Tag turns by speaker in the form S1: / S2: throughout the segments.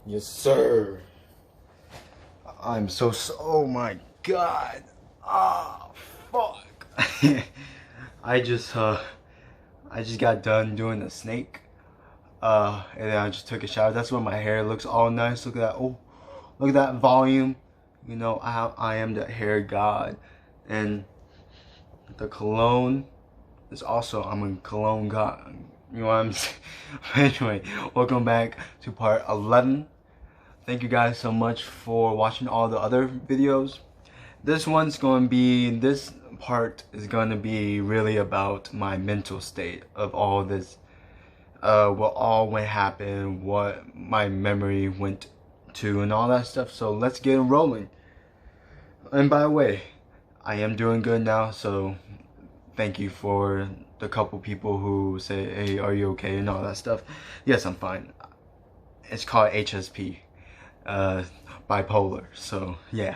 S1: Yes, sir. Oh my god. Ah, fuck. I just I just got done doing a snake. And then I just took a shower. That's why my hair looks all nice. Look at that. Oh, look at that volume. You know, I am the hair god. And the cologne is also, I'm a cologne god. You know what I'm saying? Anyway, welcome back to part 11. Thank you guys so much for watching all the other videos. This part is going to be really about my mental state of all this. What all went happen, what my memory went to, and all that stuff. So let's get rolling. And by the way, I am doing good now, so thank you for the couple people who say, hey, are you okay, and all that stuff. Yes, I'm fine. It's called HSP, bipolar. So yeah,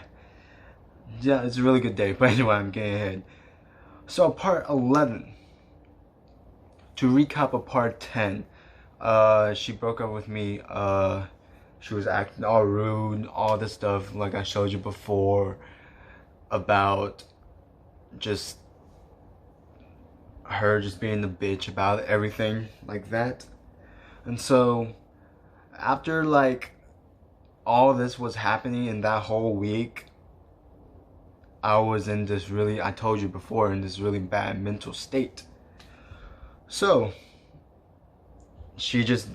S1: it's a really good day. But anyway, I'm getting ahead. So part 11. To recap of part 10, she broke up with me. She was acting all rude, all this stuff like I showed you before about just her just being the bitch about everything like that. And so after like all this was happening in that whole week, I was in this really, I told you before, in this really bad mental state. So she just,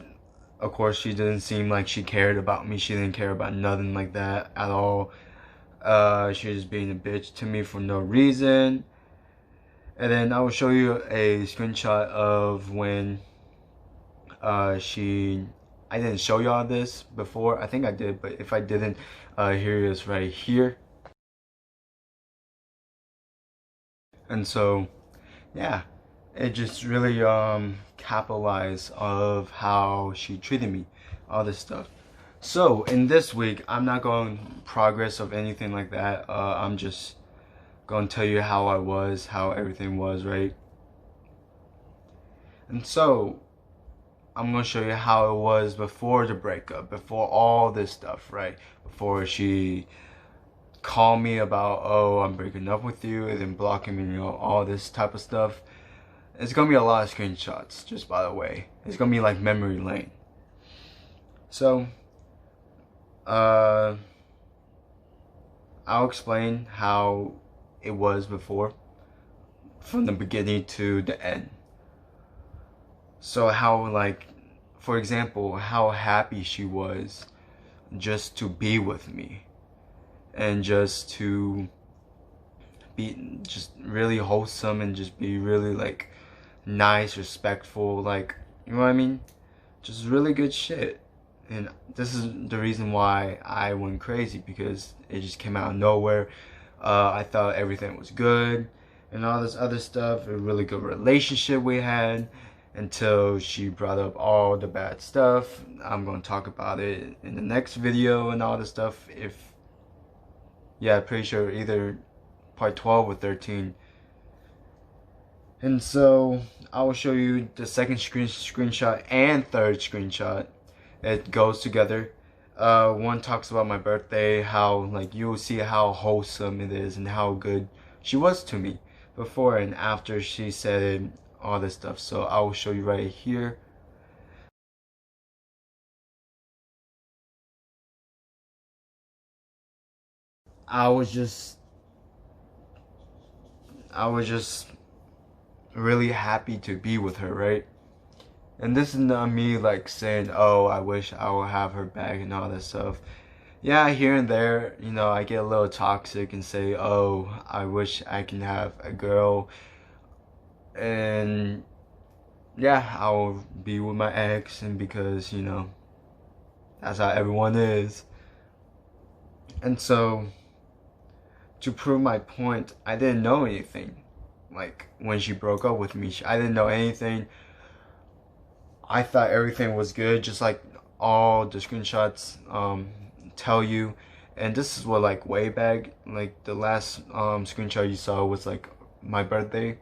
S1: of course, she didn't seem like she cared about me. She didn't care about nothing like that at all. She was being a bitch to me for no reason. And then I will show you a screenshot of when I didn't show y'all this before. I think I did, but if I didn't, here it is right here. And so, yeah, it just really capitalized of how she treated me, all this stuff. So in this week, I'm not going progress of anything like that. I'm just going to tell you how I was, how everything was, right? And so I'm going to show you how it was before the breakup, before all this stuff, right? Before she called me about, oh, I'm breaking up with you, and then blocking me, you know, all this type of stuff. It's going to be a lot of screenshots, just by the way. It's going to be like memory lane. So, I'll explain how it was before, from the beginning to the end. So how, like, for example, how happy she was just to be with me and just to be just really wholesome and just be really like nice, respectful, like, you know what I mean? Just really good shit. And this is the reason why I went crazy, because it just came out of nowhere. I thought everything was good and all this other stuff, a really good relationship we had, until she brought up all the bad stuff. I'm going to talk about it in the next video and all this stuff. Yeah, pretty sure either part 12 or 13. And so I will show you the second screenshot and third screenshot. It goes together. One talks about my birthday, how like you will see how wholesome it is and how good she was to me before and after she said all this stuff. So I will show you right here. I was just really happy to be with her, right? And this is not me like saying, oh, I wish I would have her back and all that stuff. Yeah, here and there, you know, I get a little toxic and say, oh, I wish I can have a girl. And yeah, I'll be with my ex, and because, you know, that's how everyone is. And so, to prove my point, I didn't know anything. Like, when she broke up with me, I didn't know anything. I thought everything was good, just like all the screenshots tell you. And this is what, like, way back, like the last screenshot you saw was like my birthday,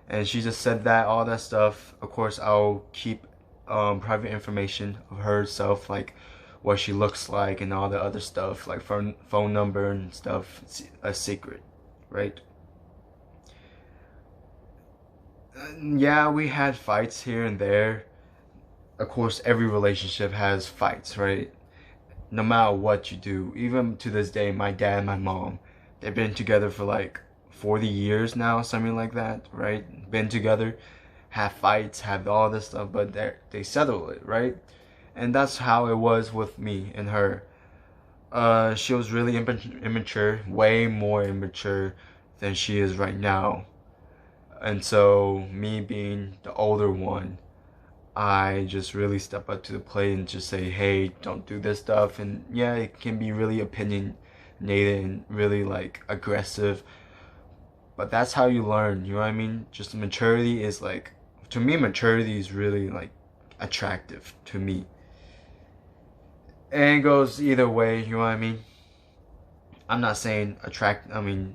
S1: and she just said that, all that stuff. Of course, I'll keep private information of herself, like what she looks like and all the other stuff, like phone number and stuff, it's a secret, right? Yeah, we had fights here and there. Of course, every relationship has fights, right? No matter what you do, even to this day, my dad and my mom, they've been together for like 40 years now, something like that, right? Been together, have fights, have all this stuff, but they settle it, right? And that's how it was with me and her. She was really immature, way more immature than she is right now. And so, me being the older one, I just really step up to the plate and just say, hey, don't do this stuff. And yeah, it can be really opinionated and really like aggressive. But that's how you learn, you know what I mean? Just maturity is like, to me, maturity is really like attractive to me. And it goes either way, you know what I mean? I'm not saying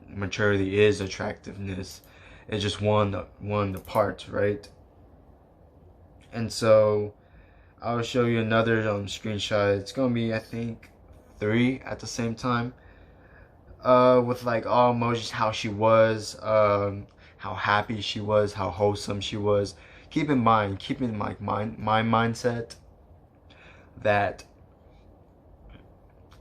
S1: maturity is attractiveness. It's just one of the parts, right? And so I'll show you another screenshot. It's gonna be, I think, 3 at the same time. With like all emojis, how she was, how happy she was, how wholesome she was. Keep in mind, keeping like my mindset that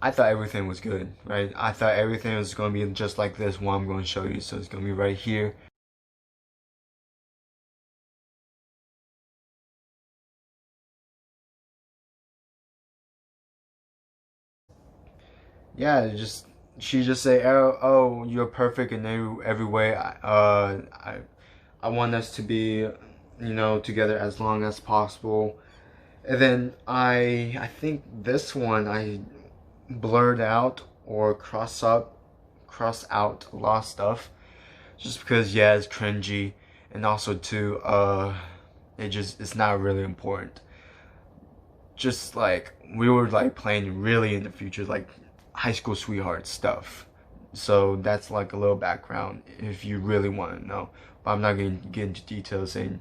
S1: I thought everything was good, right? I thought everything was gonna be just like this one I'm gonna show you. So it's gonna be right here. Yeah, she just say, oh, you're perfect in every way. I want us to be, together as long as possible. And then I think this one I blurred out or cross out a lot of stuff, just because yeah, it's cringy, and also too, it's not really important. Just like we were like playing really in the future, like high school sweetheart stuff. So that's like a little background if you really want to know. But I'm not going to get into details and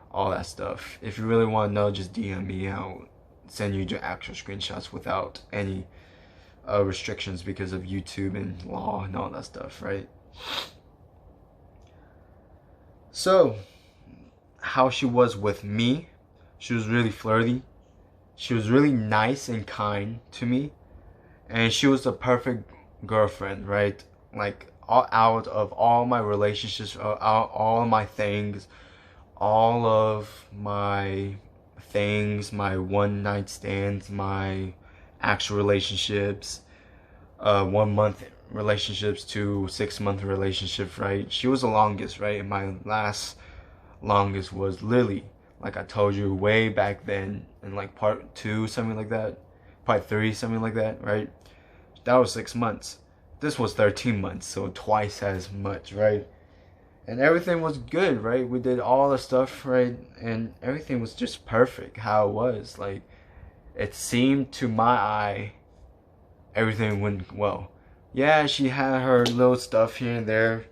S1: all that stuff. If you really want to know, just DM me. I'll send you the actual screenshots without any restrictions because of YouTube and law and all that stuff, right? So, how she was with me, she was really flirty. She was really nice and kind to me. And she was the perfect girlfriend, right? Like, out of all my relationships, all my things, all of my things, my one night stands, my actual relationships, 1 month relationships to 6 month relationships, right? She was the longest, right? And my last longest was Lily, like I told you way back then, in like part 2, something like that, part 3, something like that, right? That was 6 months. This was 13 months, so twice as much, right? And everything was good, right? We did all the stuff, right? And everything was just perfect how it was. Like, it seemed to my eye, everything went well. Yeah, she had her little stuff here and there,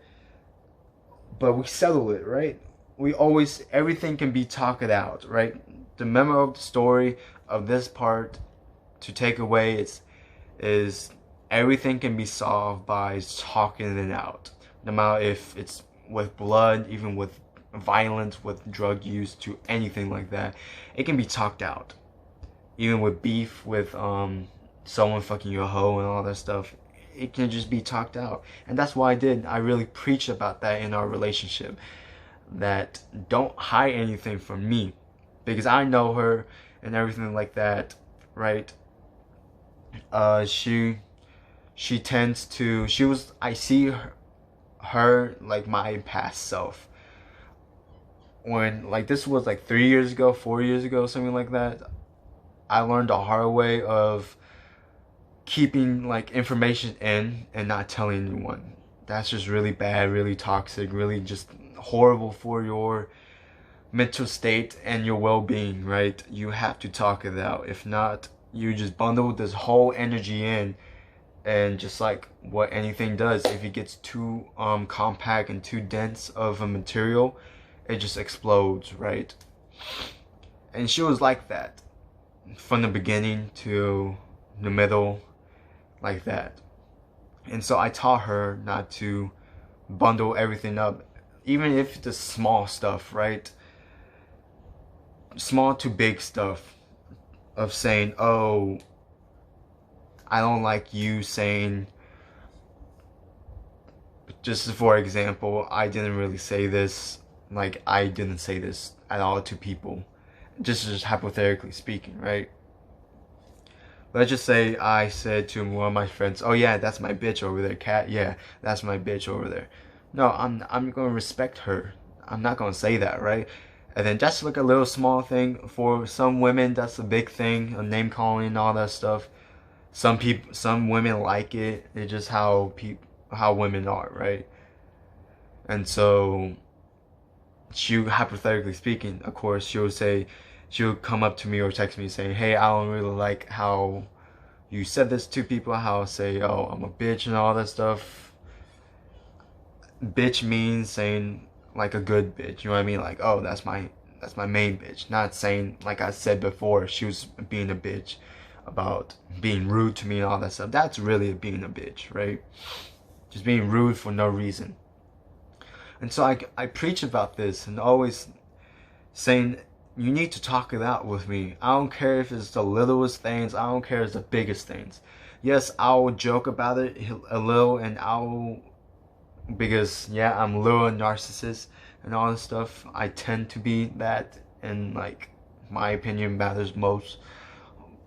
S1: but we settled it, right? Everything can be talked out, right? The memo of the story of this part to take away is everything can be solved by talking it out. No matter if it's with blood, even with violence, with drug use, to anything like that, it can be talked out. Even with beef, with someone fucking your hoe and all that stuff, it can just be talked out. And that's why I really preach about that in our relationship, that don't hide anything from me, because I know her and everything like that, right? She tends to, I see her like my past self. When, like, this was like 3 years ago, 4 years ago, something like that, I learned the hard way of keeping like information in and not telling anyone. That's just really bad, really toxic, really just horrible for your mental state and your well-being, right? You have to talk it out. If not, you just bundle this whole energy in, and just like what anything does, if it gets too compact and too dense of a material, it just explodes, right? And she was like that from the beginning to the middle, like that. And so I taught her not to bundle everything up, even if the small stuff, right? Small to big stuff of saying, oh, I don't like you saying, just for example, I didn't really say this, like I didn't say this at all to people, just hypothetically speaking, right? Let's just say I said to one of my friends, oh yeah, that's my bitch over there, Kat, yeah, that's my bitch over there. No, I'm gonna respect her. I'm not gonna say that, right? And then that's like a little small thing. For some women, that's a big thing, a name calling and all that stuff. Some women like it. It's just how women are, right? And so, she, hypothetically speaking, of course, she'll come up to me or text me saying, hey, I don't really like how you said this to people, how I say, oh, I'm a bitch and all that stuff. Bitch means saying like a good bitch, you know what I mean? Like, oh, that's my main bitch. Not saying, like I said before, she was being a bitch about being rude to me and all that stuff. That's really being a bitch, right? Just being rude for no reason. And so I preach about this and always saying, you need to talk it out with me. I don't care if it's the littlest things. I don't care if it's the biggest things. Yes, I'll joke about it a little, and because yeah, I'm a little narcissist and all this stuff. I tend to be that, and like my opinion matters most.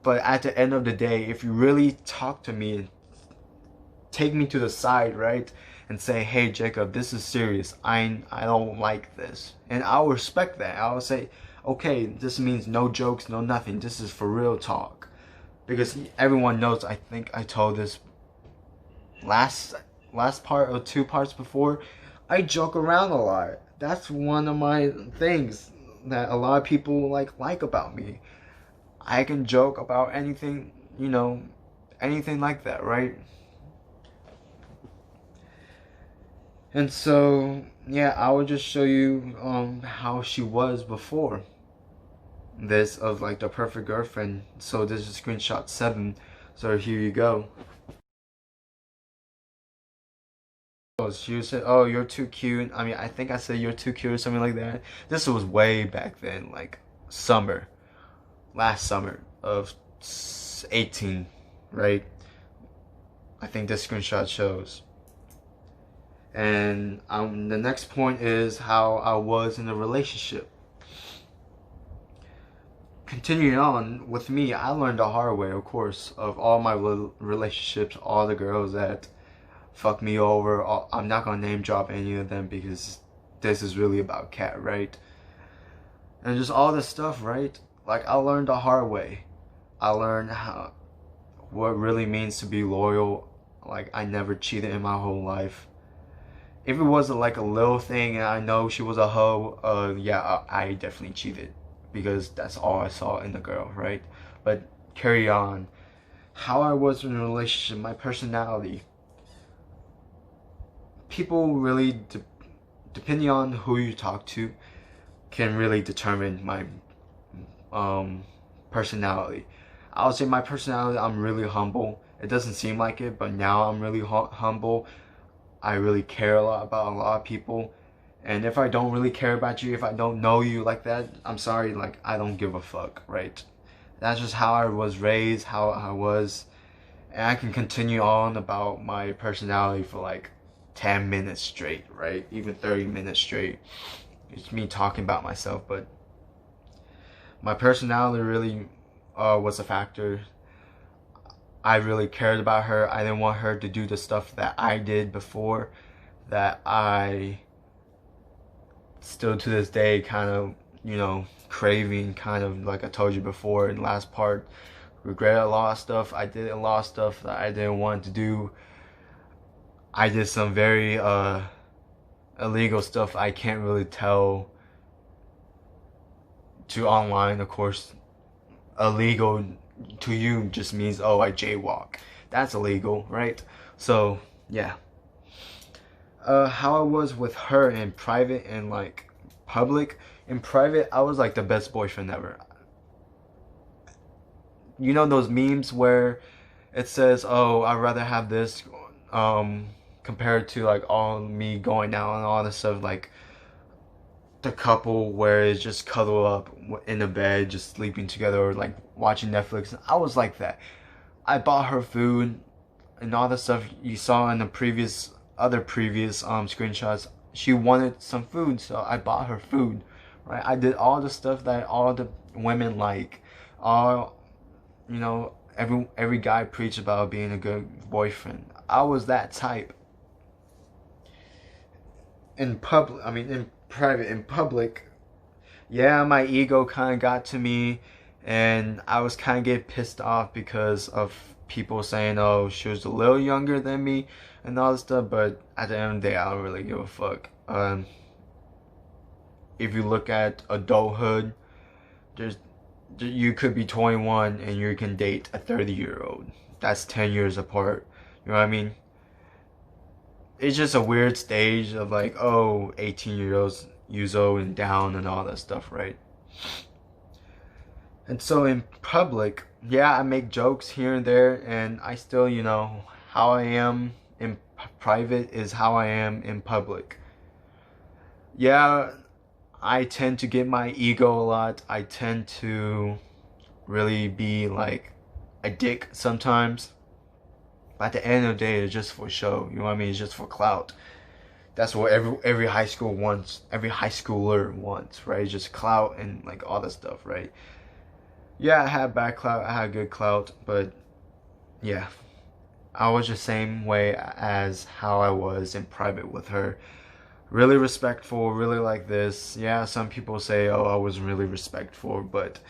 S1: But at the end of the day, if you really talk to me, take me to the side, right, and say, hey Jacob, this is serious. I don't like this, and I'll respect that. I'll say, okay, this means no jokes, no nothing. This is for real talk, because everyone knows. I think I told this last part or 2 parts before. I joke around a lot. That's one of my things that a lot of people like about me. I can joke about anything, anything like that, right? And so, yeah, I will just show you how she was before this, of like the perfect girlfriend. So this is screenshot 7. So here you go. She said, oh, you're too cute. I mean, I think I said you're too cute or something like that. This was way back then, like last summer of 18, right? I think this screenshot shows. And the next point is how I was in a relationship. Continuing on with me, I learned the hard way, of course, of all my relationships, all the girls that fuck me over. I'm not gonna name drop any of them because this is really about Kat, right? And just all this stuff, right? Like, I learned the hard way. I learned what really means to be loyal. Like, I never cheated in my whole life. If it was like a little thing and I know she was a hoe, yeah, I definitely cheated, because that's all I saw in the girl, right? But carry on. How I was in a relationship, my personality. People really, depending on who you talk to, can really determine my personality. I would say my personality, I'm really humble. It doesn't seem like it, but now I'm really humble. I really care a lot about a lot of people. And if I don't really care about you, if I don't know you like that, I'm sorry, like, I don't give a fuck, right? That's just how I was raised, how I was. And I can continue on about my personality for like 10 minutes straight, right? Even 30 minutes straight. It's me talking about myself, but my personality really was a factor. I really cared about her. I didn't want her to do the stuff that I did before, that I still to this day kind of, craving, kind of like I told you before in the last part. Regret a lot of stuff. I did a lot of stuff that I didn't want to do. I did some very illegal stuff I can't really tell to online, of course. Illegal to you just means, oh, I jaywalk. That's illegal, right? So yeah, how I was with her in private and like public. In private, I was like the best boyfriend ever. You know those memes where it says, oh, I'd rather have this compared to like all me going out and all this stuff, like the couple where it's just cuddle up in the bed, just sleeping together or like watching Netflix. I was like that. I bought her food and all the stuff you saw in the previous screenshots. She wanted some food, so I bought her food. Right? I did all the stuff that all the women like. All, you know, every guy preached about being a good boyfriend. I was that type. In public, I mean in private, in public, yeah, my ego kind of got to me, and I was kind of getting pissed off because of people saying, "Oh, she was a little younger than me," and all this stuff. But at the end of the day, I don't really give a fuck. If you look at adulthood, there's you could be 21 and you can date a 30-year-old. That's 10 years apart. You know what I mean? It's just a weird stage of like, oh, 18 years old and down and all that stuff, right? And so in public, yeah, I make jokes here and there, and I still, you know, how I am in private is how I am in public. Yeah, I tend to get my ego a lot. I tend to really be like a dick sometimes. But at the end of the day, it's just for show. You know what I mean? It's just for clout. That's what every high school wants. Every high schooler wants, right? It's just clout and like all that stuff, right? Yeah, I had bad clout. I had good clout, but yeah, I was the same way as how I was in private with her. Really respectful, really like this. Yeah, some people say, oh, I was really respectful, but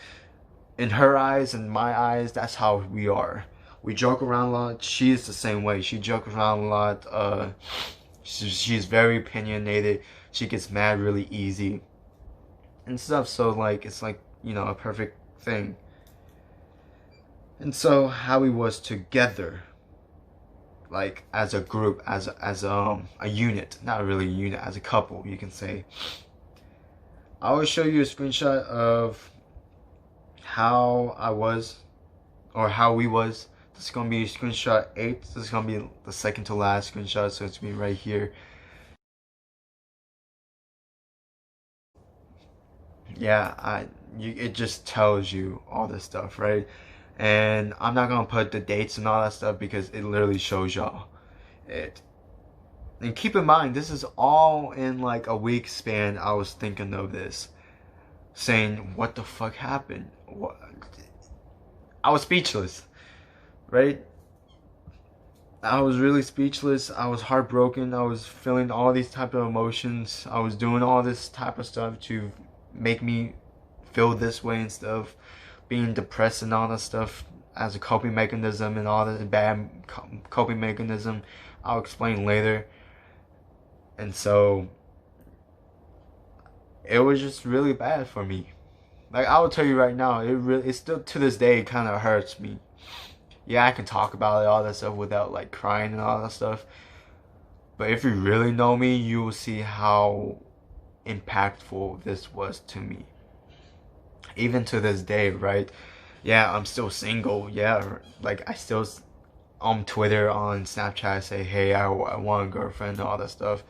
S1: in her eyes and my eyes, that's how we are. We joke around a lot. She's the same way. She jokes around a lot. She's very opinionated. She gets mad really easy and stuff. So like, it's like, you know, a perfect thing. And so how we was together, like as a group, as a unit, not really a unit, as a couple, you can say. I will show you a screenshot of how I was, or how we was. This is gonna be screenshot 8. This is gonna be the second to last screenshot, so it's gonna be right here. Yeah, it just tells you all this stuff, right? And I'm not gonna put the dates and all that stuff because it literally shows y'all it. And keep in mind, this is all in like a week span. I was thinking of this, saying, what the fuck happened? What? I was speechless, right? I was really speechless. I was heartbroken. I was feeling all these type of emotions. I was doing all this type of stuff to make me feel this way and stuff. Being depressed and all that stuff as a coping mechanism and all this bad coping mechanism. I'll explain later. And so it was just really bad for me. Like, I will tell you right now, it still to this day kind of hurts me. Yeah, I can talk about it, all that stuff, without like crying and all that stuff. But if you really know me, you will see how impactful this was to me. Even to this day, right? Yeah, I'm still single. Yeah, like I still on Twitter, on Snapchat say, hey, I want a girlfriend and all that stuff.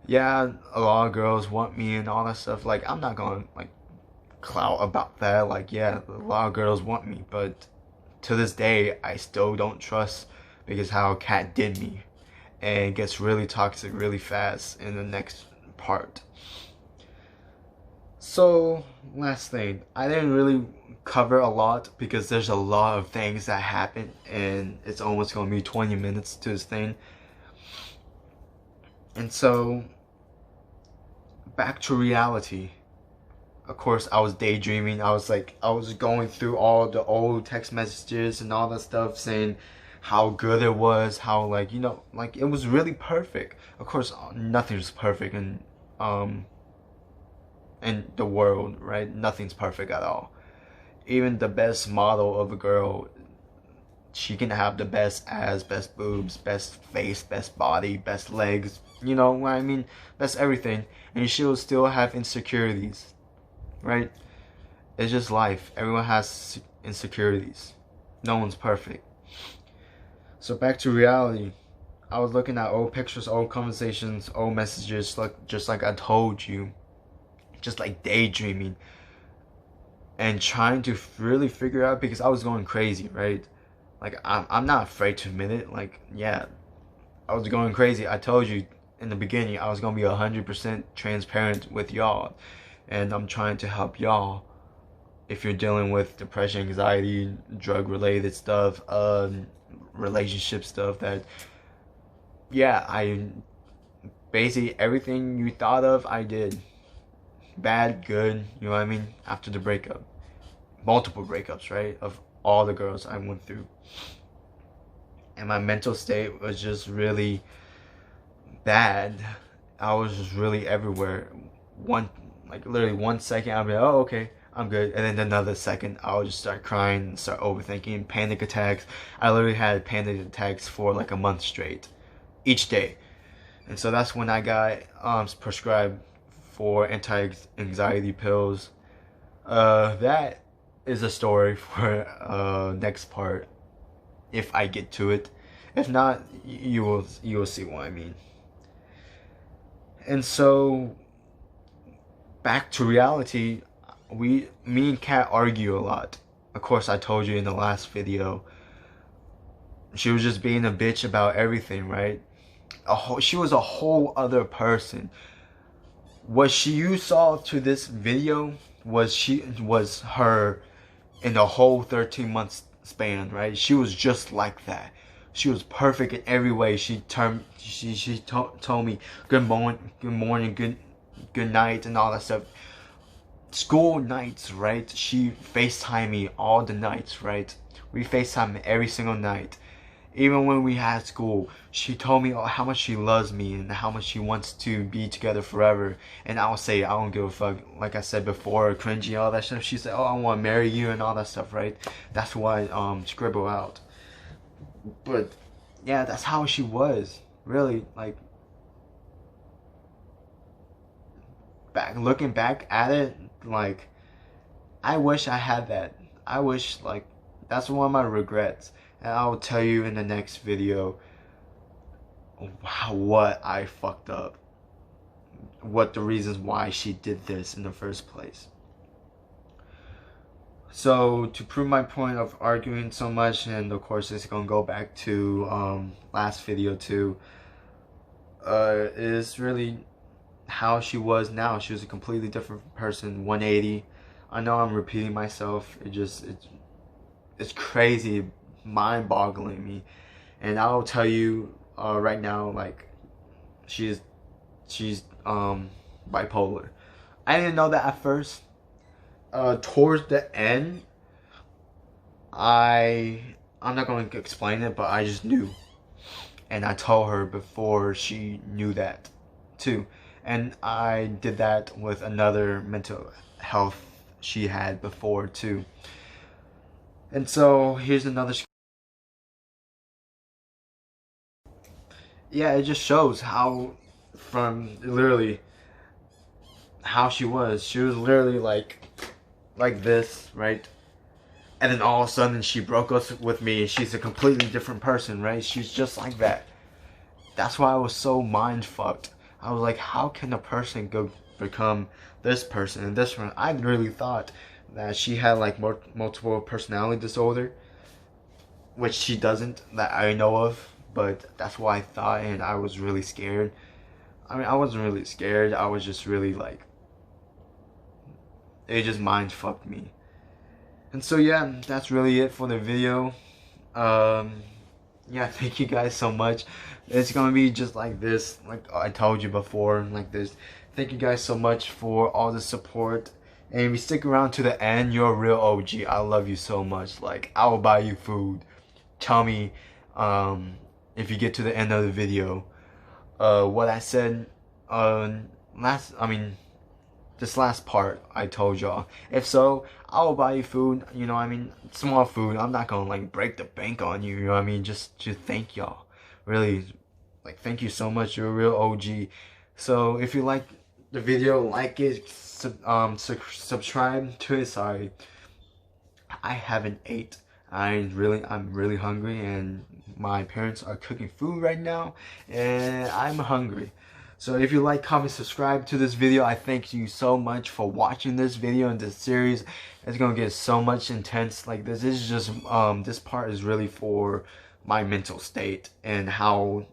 S1: Yeah, a lot of girls want me and all that stuff. Like, I'm not gonna like clout about that. Like, yeah, a lot of girls want me, but to this day, I still don't trust, because how Kat did me, and it gets really toxic really fast in the next part. So, last thing, I didn't really cover a lot because there's a lot of things that happen, and it's almost gonna be 20 minutes to this thing. And so, back to reality. Of course, I was daydreaming. I was going through all the old text messages and all that stuff, saying how good it was, how like, you know, like it was really perfect. Of course, nothing's perfect in the world, right? Nothing's perfect at all. Even the best model of a girl, she can have the best ass, best boobs, best face, best body, best legs, you know what I mean? Best everything, and she will still have insecurities. Right? It's just life. Everyone has insecurities. No one's perfect. So back to reality. I was looking at old pictures, old conversations, old messages, like just like I told you, just like daydreaming and trying to really figure out, because I was going crazy, right? Like I'm not afraid to admit it. Like, yeah, I was going crazy. I told you in the beginning I was gonna be 100% transparent with y'all, and I'm trying to help y'all if you're dealing with depression, anxiety, drug related stuff, relationship stuff. That, yeah, I basically everything you thought of I did, bad, good, you know what I mean, after the breakup, multiple breakups, right, of all the girls I went through. And my mental state was just really bad. I was just really everywhere. One, like literally 1 second I'll be like, oh, okay, I'm good, and then another second I'll just start crying and start overthinking, panic attacks. I literally had panic attacks for like a month straight, each day. And so that's when I got prescribed for anti-anxiety pills. That is a story for next part, if I get to it. If not, you will see what I mean. And so back to reality, me and Kat argue a lot. Of course, I told you in the last video, she was just being a bitch about everything, right? She was a whole other person. What you saw to this video was her in the whole 13 months span, right? She was just like that. She was perfect in every way. She told me good morning, good night, and all that stuff. School nights, right? She FaceTime me all the nights, right? We FaceTime every single night. Even when we had school, she told me how much she loves me and how much she wants to be together forever. And I'll say, I don't give a fuck. Like I said before, cringy, all that stuff. She said, oh, I want to marry you and all that stuff, right? That's why scribble out. But yeah, that's how she was. Really, like, looking back at it, like, I wish I had that. I wish, like, that's one of my regrets. And I will tell you in the next video what I fucked up. What the reasons why she did this in the first place. So to prove my point of arguing so much, and of course it's gonna go back to last video too, is really how she was now. She was a completely different person, 180. I know I'm repeating myself. It's crazy, mind-boggling me. And I'll tell you right now, like, she's bipolar. I didn't know that at first. Towards the end, I'm not going to explain it, but I just knew. And I told her before she knew that too. And I did that with another mental health she had before too. And so here's another. Yeah, it just shows how, from literally how she was. She was literally like this, right? And then all of a sudden she broke up with me and she's a completely different person, right? She's just like that. That's why I was so mind fucked. I was like, how can a person go become this person and this one? I really thought that she had like multiple personality disorder, which she doesn't, that I know of. But that's what I thought, and I was really scared. I mean, I wasn't really scared. I was just really like, it just mind fucked me. And so yeah, that's really it for the video. Yeah, thank you guys so much. It's gonna be just like this, like I told you before, like this. Thank you guys so much for all the support. And if you stick around to the end, you're a real OG. I love you so much. Like, I will buy you food. Tell me, if you get to the end of the video, what I said, this last part I told y'all. If so, I will buy you food, you know what I mean, small food. I'm not gonna like break the bank on you, you know what I mean, just to thank y'all. Really, like, thank you so much, you're a real OG. So if you like the video, like it, subscribe to it. Sorry, I haven't ate. I'm really hungry, and my parents are cooking food right now and I'm hungry. So if you like, comment, subscribe to this video. I thank you so much for watching this video and this series. It's gonna get so much intense like this. This is just this part is really for my mental state and how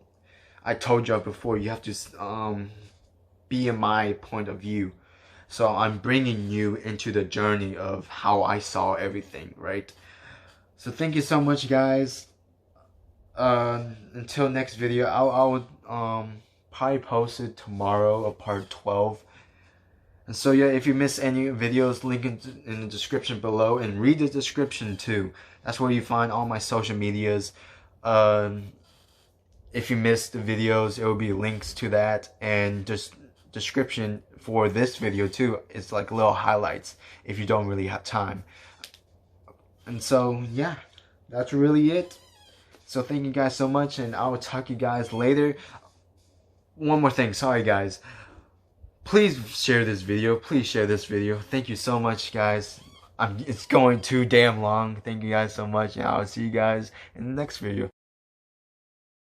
S1: I told y'all before, you have to be in my point of view. So I'm bringing you into the journey of how I saw everything, right? So thank you so much, guys. Until next video, I would probably post it tomorrow, a part 12. And so yeah, if you miss any videos, link in the description below, and read the description too. That's where you find all my social medias. If you missed the videos, it will be links to that, and just description for this video too. It's like little highlights if you don't really have time. And so yeah, that's really it. So thank you guys so much, and I will talk to you guys later. One more thing, sorry guys. Please share this video. Please share this video. Thank you so much, guys. It's going too damn long. Thank you guys so much, and I'll see you guys in the next video.